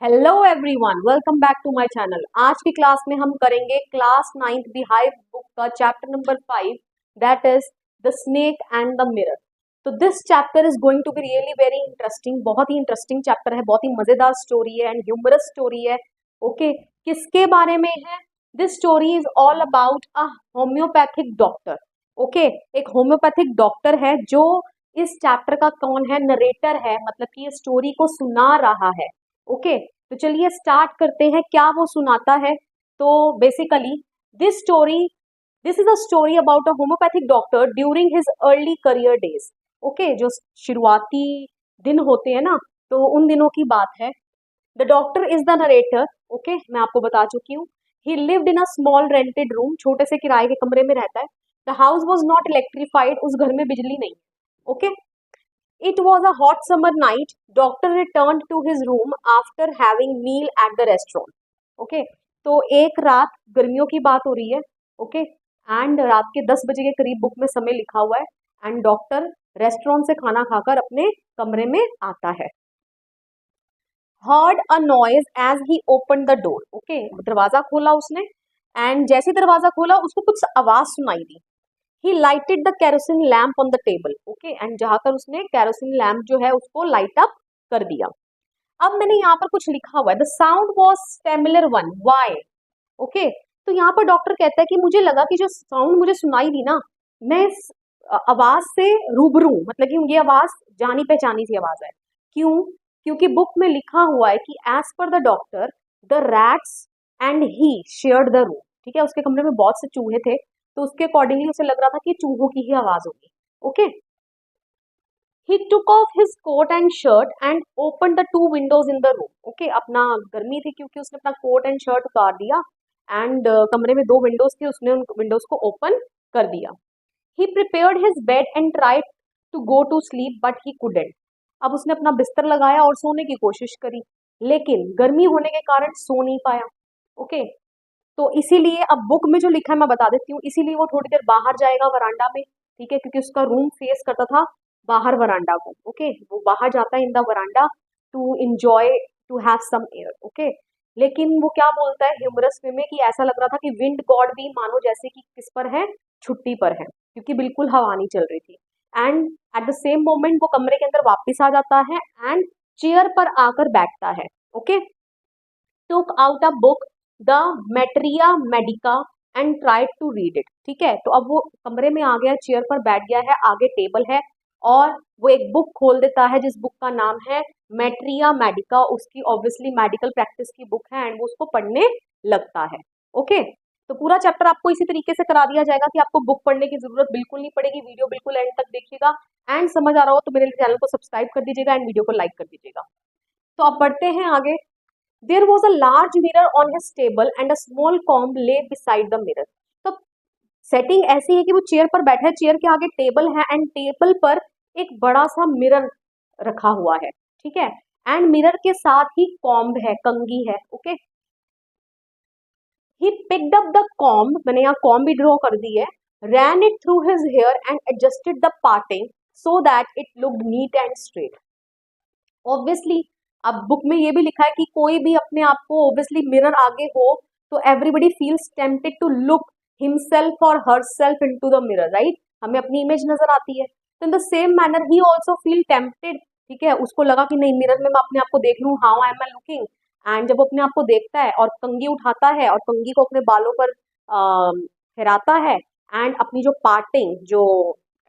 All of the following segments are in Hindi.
Hello everyone, welcome back to my channel. आज की क्लास में हम करेंगे क्लास 9th बिहाइव बुक का chapter number 5, that is the snake and the mirror. तो this chapter is going to be really very interesting. बहुत ही इंटरेस्टिंग चैप्टर है, बहुत ही मजेदार स्टोरी है एंड ह्यूमरस स्टोरी है। ओके, किसके बारे में है? This story is all about a homeopathic doctor. Okay, एक होम्योपैथिक डॉक्टर है जो इस चैप्टर का कौन है, नरेटर है, मतलब कि ये स्टोरी को सुना रहा है। ओके, तो चलिए स्टार्ट करते हैं, क्या वो सुनाता है। तो basically this is a story about a homeopathic doctor during his early career days. Okay, जो शुरुआती दिन होते हैं ना, तो उन दिनों की बात है। The doctor is the narrator. Okay, मैं आपको बता चुकी हूँ। ही lived in a small rented room, छोटे से किराए के कमरे में रहता है। The house was not electrified, उस घर में बिजली नहीं। Okay, it was a hot summer night. Doctor returned to his room after having meal at the restaurant. Okay, तो एक रात, गर्मियों की बात हो रही है। ओके, एंड रात के 10 बजे के करीब बुक में समय लिखा हुआ है। एंड डॉक्टर रेस्टोरेंट से खाना खाकर अपने कमरे में आता है। Heard a noise as he opened the door. Okay, दरवाजा खोला उसने, एंड जैसे दरवाजा खोला उसको कुछ आवाज सुनाई दी। He lighted the kerosene lamp on the table. Okay, and जाकर उसने कैरोसिन लैम्प जो है उसको लाइट अप कर दिया। अब मैंने यहाँ पर कुछ लिखा हुआ है, the sound was familiar one, why. Okay, तो यहाँ पर डॉक्टर कहता है कि मुझे लगा कि जो साउंड मुझे सुनाई दी ना, मैं इस आवाज से रूबरू, मतलब कि ये आवाज जानी पहचानी सी आवाज है। क्यों? क्योंकि बुक में लिखा हुआ है कि as per the doctor the rats and he shared the room. ठीक है, उसके कमरे में बहुत से चूहे थे, तो उसके अकॉर्डिंगली उसे लग रहा था कि चूहों की ही आवाज होगी। Okay, he took off his coat and shirt and opened the two windows in the room. Okay, अपना गर्मी थी क्योंकि उसने अपना कोट एंड शर्ट उतार दिया, एंड कमरे में 2 विंडोज थे, उसने उन विंडोज को ओपन कर दिया। he prepared his bed and tried to go to sleep but he couldn't. अब उसने अपना बिस्तर लगाया और सोने की कोशिश करी, लेकिन गर्मी होने के कारण सो नहीं पाया। ओके, तो इसीलिए अब बुक में जो लिखा है मैं बता देती हूँ, इसीलिए वो थोड़ी देर बाहर जाएगा वरांडा में। ठीक है, क्योंकि उसका रूम फेस करता था बाहर वरांडा को। ओके, वो बाहर जाता है in the veranda to enjoy, to have some air. Okay, लेकिन वो क्या बोलता है ह्यूमरस वे में कि ऐसा लग रहा था कि विंड गॉड भी मानो जैसे कि किस पर है, छुट्टी पर है, क्योंकि बिल्कुल हवा नहीं चल रही थी। And at the same moment वो कमरे के अंदर वापस आ जाता है एंड चेयर पर आकर बैठता है। Okay, took out a book the Materia Medica and tried to read it. ठीक है, तो अब वो कमरे में आ गया, चेयर पर बैठ गया है, आगे टेबल है, और वो एक बुक खोल देता है जिस बुक का नाम है मेट्रिया मेडिका। उसकी ऑब्वियसली मेडिकल प्रैक्टिस की बुक है, एंड वो उसको पढ़ने लगता है। ओके, तो पूरा चैप्टर आपको इसी तरीके से करा दिया जाएगा कि आपको बुक पढ़ने की जरूरत बिल्कुल नहीं पड़ेगी। वीडियो बिल्कुल एंड तक देखिएगा, एंड समझ आ रहा हो तो मेरे चैनल को सब्सक्राइब कर दीजिएगा एंड वीडियो को लाइक कर दीजिएगा। तो अब बढ़ते हैं आगे। There was a large mirror on his table and a small comb lay beside the mirror. तो सेटिंग ऐसी है कि वो चेयर पर बैठा है, चेयर के आगे टेबल है, एंड टेबल पर एक बड़ा सा मिरर रखा हुआ है। ठीक है, एंड मिरर के साथ ही कॉम्ब है, कंघी है। Okay, he picked up the comb, मैंने यहाँ कॉम्ब भी ड्रॉ कर दी है, ran it through his hair and adjusted the parting so that it looked neat and straight. Obviously अब बुक में ये भी लिखा है कि कोई भी अपने आप को, ऑब्वियसली मिरर आगे हो तो everybody feels tempted to look himself और herself into the mirror, right? हमें अपनी इमेज नजर आती है, तो in the same manner he also feel tempted. ठीक है, उसको लगा कि नहीं, मिरर में मैं अपने आप को देख लूं, how I am I looking. And जब वो अपने आप को देखता है और कंघी उठाता है और कंघी को अपने बालों पर फहराता है, एंड अपनी जो पार्टिंग, जो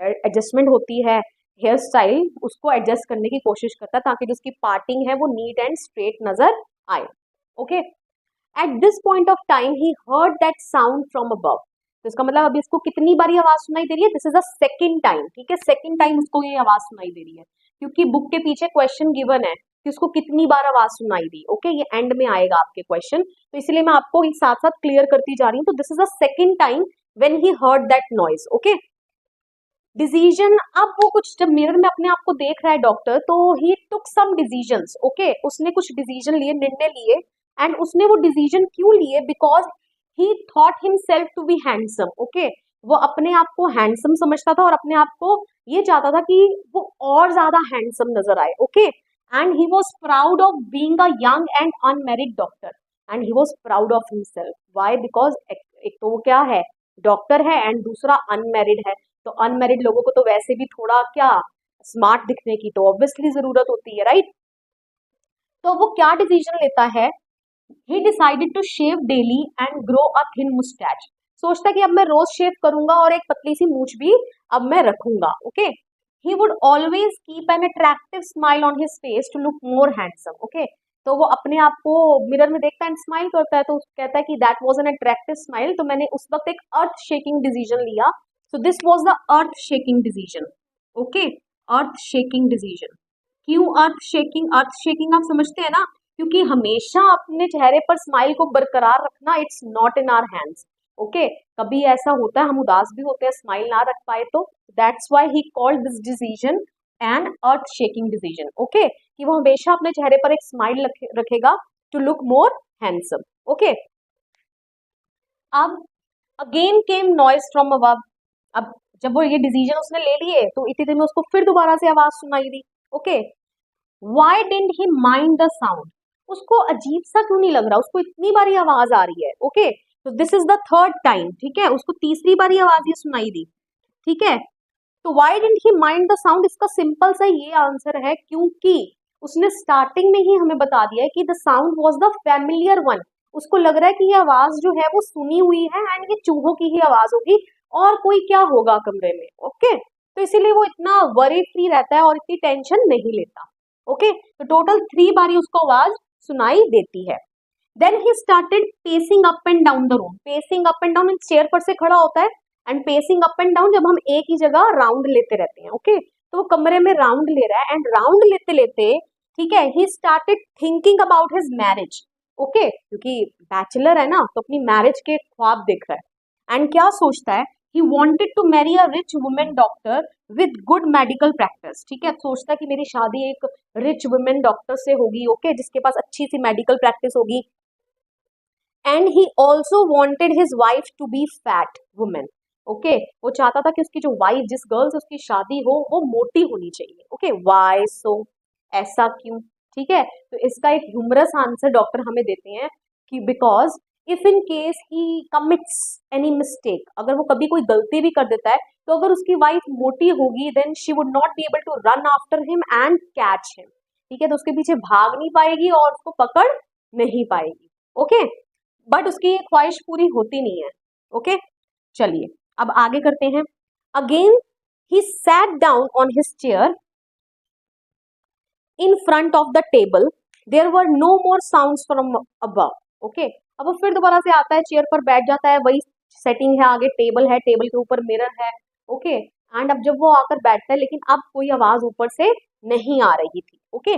एडजस्टमेंट होती है, हेयर स्टाइल, उसको एडजस्ट करने की कोशिश करता है ताकि जो उसकी पार्टिंग है वो नीट एंड स्ट्रेट नजर आए। Okay, at this point of time he heard that sound from above. तो इसका मतलब अभी इसको कितनी बारी आवाज सुनाई दे रही है? This is the second time. ठीक है, सेकंड टाइम उसको ये आवाज सुनाई दे रही है, क्योंकि बुक के पीछे क्वेश्चन गिवन है कि उसको कितनी बार आवाज सुनाई दी। ओके, ये एंड में आएगा आपके क्वेश्चन, तो इसलिए मैं आपको साथ साथ क्लियर करती जा रही हूँ। तो this is the second time when he heard that noise. Okay, decision, अब वो कुछ जब मिरर में अपने आप को देख रहा है डॉक्टर, तो ही टुक सम डिसीजंस। ओके, उसने कुछ डिसीजन लिए, निर्णय लिए, एंड उसने वो डिसीजन क्यों लिए? Because he thought himself to be handsome. Okay, वो अपने आप को हैंडसम समझता था और अपने आप को ये चाहता था कि वो और ज्यादा हैंडसम नजर आए। Okay, and he was proud of being a young and unmarried doctor, and he was proud of himself. Why? Because एक तो वो क्या है, डॉक्टर है, एंड दूसरा अनमैरिड है। तो अनमैरिड लोगों को तो वैसे भी थोड़ा क्या स्मार्ट दिखने की तो ऑब्वियसली जरूरत होती है, राइट। तो वो क्या डिसीजन लेता है, he decided to shave daily and grow a thin moustache. सोचता है कि अब मैं रोज शेव करूंगा और एक पतली सी मूछ भी अब मैं रखूंगा, okay. He would always keep an attractive smile on his face to look more handsome, okay. तो वो अपने आप को मिरर में देखता है, स्माइल करता है, तो कहता है कि that was an attractive smile, तो मैंने उस वक्त एक अर्थ शेकिंग डिसीजन लिया। So this was the earth shaking decision, okay. Earth shaking decision. क्यों अर्थ शेकिंग आप समझते हैं ना, क्योंकि हमेशा अपने चेहरे पर स्माइल को बरकरार रखना it's not in our hands, okay. कभी ऐसा होता है हम उदास भी होते हैं, स्माइल ना रख पाए तो that's why he called this decision an earth shaking decision, okay. कि वो हमेशा अपने चेहरे पर एक स्माइल रखेगा to look more handsome, okay. अब again came noise from above. अब जब वो ये डिसीजन उसने ले लिए तो इतनी देर में उसको फिर दोबारा से आवाज सुनाई दी, okay. Why didn't he mind the sound, उसको अजीब सा क्यों नहीं लग रहा, उसको इतनी बारी आवाज आ रही है, ओके। तो this is the third time, ठीक है, उसको तीसरी बारी आवाज ये सुनाई दी, ठीक है। तो Y didn't he mind the sound, इसका सिंपल सा ये आंसर है क्योंकि उसने स्टार्टिंग में ही हमें बता दिया है कि the sound was the familiar one. उसको लग रहा है कि ये आवाज जो है वो सुनी हुई है एंड ये चूहों की ही आवाज होगी और कोई क्या होगा कमरे में, ओके। तो इसीलिए वो इतना वरी फ्री रहता है और इतनी टेंशन नहीं लेता, ओके। तो टोटल 3 बारी उसको आवाज सुनाई देती है। Then he started pacing up and down the room. Pacing up and down, chair पर से खड़ा होता है, and pacing up and down जब हम एक ही जगह राउंड लेते रहते हैं, ओके। तो वो कमरे में राउंड ले रहा है एंड राउंड लेते लेते, ठीक है, he started thinking about his marriage, okay. क्योंकि बैचलर है ना, तो अपनी मैरिज के ख्वाब देख रहा है। एंड क्या सोचता है, he wanted to marry a rich women doctor with good medical practice, ठीक है। सोचता है कि मेरी शादी एक रिच वुमेन डॉक्टर से होगी, ओके, जिसके पास अच्छी सी मेडिकल प्रैक्टिस होगी। And he also wanted his wife to be fat women, okay. वो चाहता था कि उसकी जो वाइफ, जिस गर्ल से उसकी शादी हो, वो मोटी होनी चाहिए, ओके। वाई सो, ऐसा क्यों, ठीक है। तो इसका एक ह्यूमरस आंसर डॉक्टर हमें देते हैं कि because if in case he commits any mistake, अगर वो कभी कोई गलती भी कर देता है, तो अगर उसकी वाइफ मोटी होगी then she would not be able to run after him and catch him, ठीक है। तो उसके पीछे भाग नहीं पाएगी और उसको पकड़ नहीं पाएगी, ओके। बट उसकी ये ख्वाहिश पूरी होती नहीं है, ओके। चलिए अब आगे करते हैं। Again he sat down on his chair in front of the table, there were no more sounds from above, okay. अब वो फिर दोबारा से आता है, चेयर पर बैठ जाता है, वही सेटिंग है, आगे टेबल है, टेबल के ऊपर मिरर है, ओके। एंड अब जब वो आकर बैठता है, लेकिन अब कोई आवाज ऊपर से नहीं आ रही थी, okay.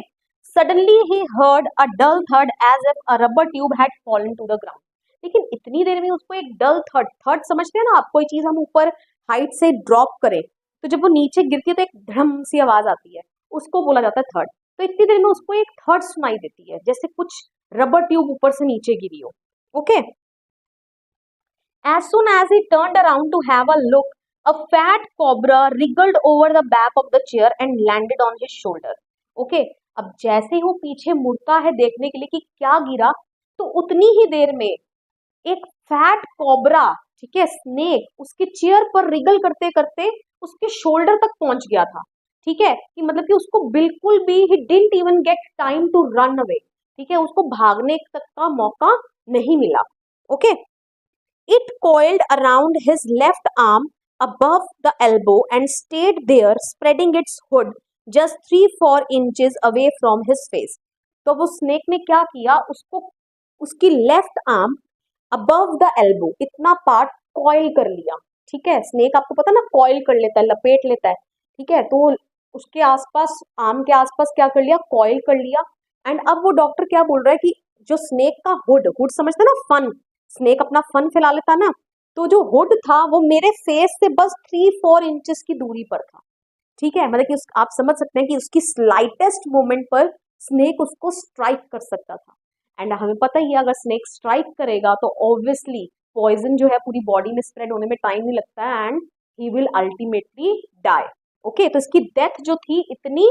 Suddenly he heard a dull थर्ड as if a rubber tube had fallen to the ground. लेकिन इतनी देर में उसको एक डल थर्ड, थर्ड समझते हैं ना आप, कोई चीज हम ऊपर हाइट से ड्रॉप करें तो जब वो नीचे गिरती है तो एक धड़म सी आवाज आती है, उसको बोला जाता है थर्ड। तो इतनी देर में उसको एक थर्ड सुनाई देती है, जैसे कुछ रबर ट्यूब ऊपर से नीचे गिरी हो, okay. As soon as he turned around to have a look, a fat cobra wriggled over the back of the chair and landed on his shoulder. Okay, अब जैसे ही वो पीछे मुड़ता है देखने के लिए कि क्या गिरा, तो उतनी ही देर में एक फैट कोबरा, ठीक है, स्नेक, उसके चेयर पर रिगल करते करते उसके शोल्डर तक पहुंच गया था, ठीक है। कि मतलब कि उसको बिल्कुल भी he didn't even get time to run away, ठीक है, उसको भागने तक का मौका नहीं मिला, okay. It coiled around his left arm above the elbow and stayed there, spreading its hood just 3-4 inches away from his face. तो वो स्नेक ने क्या किया, उसको उसकी left arm above the elbow, इतना पार्ट कॉइल कर लिया, ठीक है। स्नेक आपको पता ना कॉइल कर लेता है, लपेट लेता है, ठीक है। तो उसके आसपास, आर्म के आसपास क्या कर लिया, कॉइल कर लिया। एंड अब वो डॉक्टर क्या बोल रहा है कि जो स्नेक का हुड, हुड समझते ना, फन, स्नेक अपना फन फैला लेता ना, तो जो हुड था वो मेरे फेस से बस 3-4 इंचेस की दूरी पर था, ठीक है। मतलब कि आप समझ सकते हैं कि उसकी स्लाइटेस्ट मोमेंट पर स्नेक उसको स्ट्राइक कर सकता था। एंड हमें पता ही है अगर स्नेक स्ट्राइक करेगा तो ऑब्वियसली पॉइजन जो है पूरी बॉडी में स्प्रेड होने में टाइम नहीं लगता है and he will ultimately die, okay. तो इसकी डेथ जो थी इतनी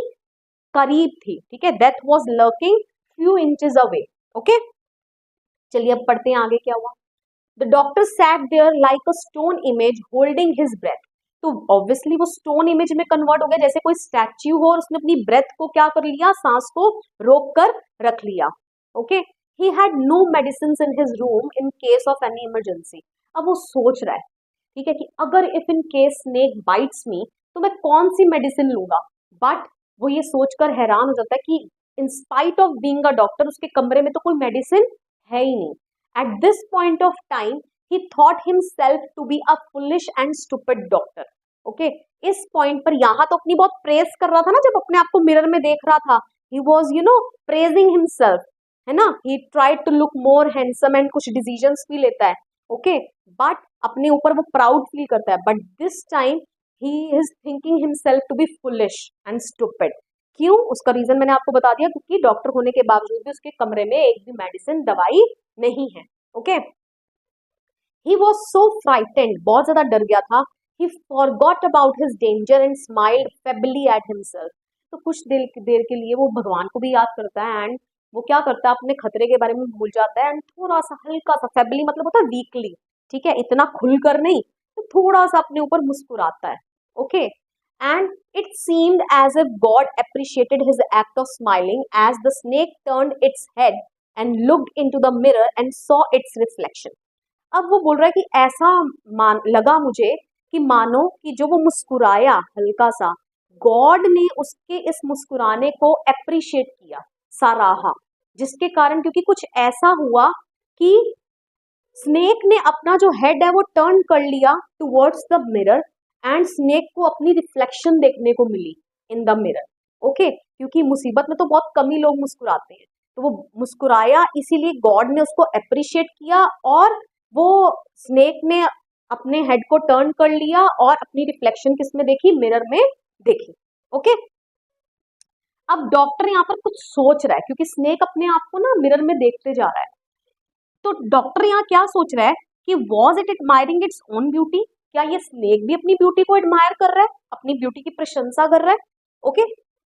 करीब थी, ठीक है, death was lurking few inches away. Okay, चलिए अब पढ़ते हैं आगे क्या हुआ। The doctor sat there like a stone image holding his breath. तो ऑब्वियसली वो स्टोन इमेज में कन्वर्ट हो गया, जैसे कोई स्टैच्यू हो और उसने अपनी ब्रेथ को क्या कर लिया, सांस को रोक कर रख लिया। Okay, he had no medicine in his room in case of any emergency. अब वो सोच रहा है, ठीक है, कि अगर if in case snake bites me तो मैं कौन सी मेडिसिन लूंगा। बट वो ये सोचकर हैरान हो जाता है कि in spite of being a doctor उसके कमरे में तो कोई मेडिसिन है ही नहीं। At this point of time he thought himself to be a foolish and stupid doctor. Okay, इस पॉइंट पर यहाँ तो अपनी बहुत प्रेस कर रहा था ना, जब अपने आप को मिरर में देख रहा था, he was praising himself, है ना, he tried to look more handsome and कुछ decisions भी लेता है। ओके, बट अपने ऊपर वो प्राउड फील करता है, but this time he is thinking himself to be foolish and stupid। क्यों, उसका रीजन मैंने आपको बता दिया, क्योंकि डॉक्टर होने के बावजूद भी उसके कमरे में एक भी मेडिसिन दवाई नहीं है। Okay, He was so frightened, बहुत ज्यादा डर गया था। He forgot about his danger and smiled feebly at himself। तो कुछ देर के लिए वो भगवान को भी याद करता है एंड वो क्या करता है, अपने खतरे के बारे में भूल जाता है एंड थोड़ा सा हल्का सा, फेबली मतलब होता है वीकली, ठीक है, इतना खुलकर नहीं, तो थोड़ा सा अपने ऊपर मुस्कुराता है। Okay, and it seemed as if God appreciated his act of smiling as the snake turned its head and looked into the mirror and saw its reflection. अब वो बोल रहा है कि ऐसा लगा मुझे कि मानो कि जो वो मुस्कुराया हल्का सा, गॉड ने उसके इस मुस्कुराने को अप्रिशिएट किया, सराहा, जिसके कारण क्योंकि कुछ ऐसा हुआ कि स्नेक ने अपना जो हेड है वो टर्न कर लिया towards the mirror and snake को अपनी रिफ्लेक्शन देखने को मिली इन द मिरर। ओके, क्योंकि मुसीबत में तो बहुत कम ही लोग मुस्कुराते हैं, तो वो मुस्कुराया, इसीलिए गॉड ने उसको अप्रिशिएट किया और वो स्नेक ने अपने हेड को टर्न कर लिया और अपनी रिफ्लेक्शन किसमें देखी, मिरर में देखी। ओके, अब डॉक्टर यहाँ पर कुछ सोच रहा है, क्योंकि स्नेक अपने आप को ना मिरर में देखते जा रहा है, तो डॉक्टर यहाँ क्या सोच रहा है कि was it admiring its own beauty, क्या ये स्नेक भी अपनी ब्यूटी को एडमायर कर रहा है, अपनी ब्यूटी की प्रशंसा कर रहा है। Okay,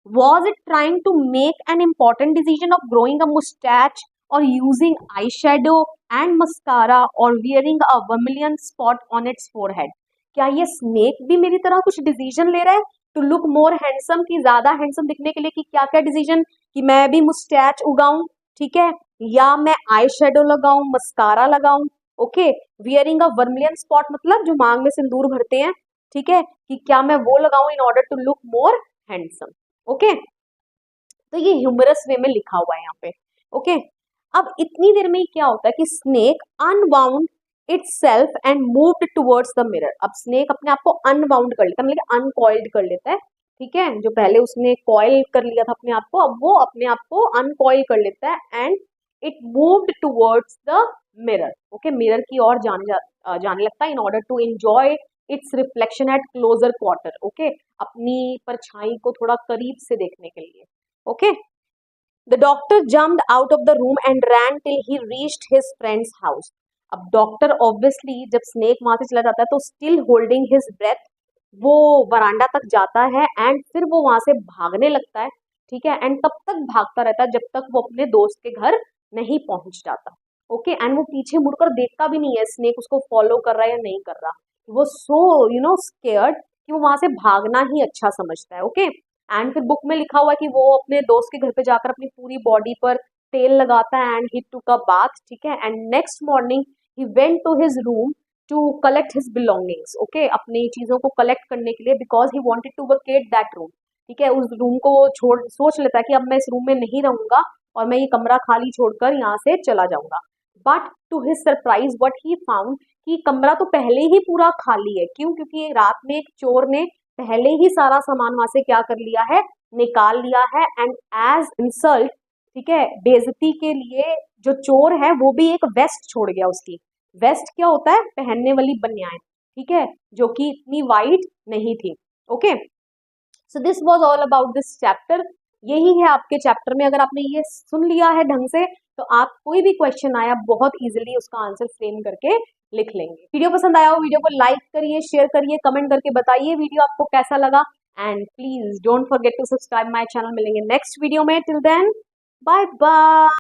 was it trying to make an important decision of growing a moustache और using eye shadow and mascara और wearing a vermilion spot on its forehead. क्या ये स्नेक भी मेरी तरह कुछ डिसीजन ले रहा है टू लुक मोर हैंडसम, की ज्यादा हैंडसम दिखने के लिए, कि क्या क्या डिसीजन, कि मैं भी मुस्टैच उगाऊं, ठीक है, या मैं आई शेडो लगाऊं, मस्कारा लगाऊं। Okay, wearing a vermilion spot मतलब जो मांग में सिंदूर भरते हैं, ठीक है, कि क्या मैं वो लगाऊं in order to look more handsome. Okay, तो ये ह्यूमरस वे में लिखा हुआ है यहाँ पे। ओके, अब इतनी देर में क्या होता है कि snake unbound itself and moved towards the mirror. अब स्नेक अपने आप को अनबाउंड कर लेता है, मतलब अनकॉइल्ड कर लेता है, ठीक है, जो पहले उसने कॉइल कर लिया था अपने आप को, अब वो अपने आप को अनकॉइल कर लेता है and it moved towards the mirror. Okay, mirror की ओर जाने लगता है in order to enjoy its reflection at closer quarter. Okay, अपनी परछाई को थोड़ा करीब से देखने के लिए। Okay, The doctor jumped out of the room and ran till he reached his friend's house. अब डॉक्टर ऑब्वियसली जब स्नेक वहां से चला जाता है तो स्टिल होल्डिंग हिज ब्रेथ वो वरांडा तक जाता है एंड फिर वो वहां से भागने लगता है, ठीक है, एंड तब तक भागता रहता है जब तक वो अपने दोस्त के घर नहीं पहुंच जाता। ओके, एंड वो पीछे मुड़कर देखता भी नहीं है स्नेक उसको फॉलो कर रहा है या नहीं कर रहा, वो सो स्केयर्ड कि वो वहां से भागना ही अच्छा समझता है। ओके, एंड फिर बुक में लिखा हुआ है कि वो अपने दोस्त के घर पे जाकर अपनी पूरी बॉडी पर तेल लगाता है and he took a bath, ठीक है, and next morning he went to his room to collect his belongings. Okay, अपनी चीजों को कलेक्ट करने के लिए, because he wanted to vacate that room, ठीक है, उस रूम को वो छोड़ सोच लेता है कि अब मैं इस रूम में नहीं रहूंगा और मैं ये कमरा खाली छोड़कर यहाँ से चला जाऊंगा। But to his surprise what he found कि कमरा तो पहले ही पूरा खाली है। क्यों, क्योंकि रात में एक चोर ने पहले ही सारा सामान वहां से क्या कर लिया है, निकाल लिया है, एंड एज इंसल्ट, ठीक है, बेइज्जती के लिए जो चोर है वो भी एक वेस्ट छोड़ गया। उसकी वेस्ट क्या होता है, पहनने वाली बनियान, ठीक है, जो कि इतनी वाइट नहीं थी। Okay, so this was all about this chapter. यही है आपके चैप्टर में, अगर आपने ये सुन लिया है ढंग से तो आप कोई भी क्वेश्चन आया बहुत इजीली उसका आंसर फ्रेम करके लिख लेंगे। वीडियो पसंद आया हो वीडियो को लाइक करिए, शेयर करिए, कमेंट करके बताइए वीडियो आपको कैसा लगा। And please don't forget to subscribe my channel. मिलेंगे नेक्स्ट वीडियो में, टिल देन बाय बाय।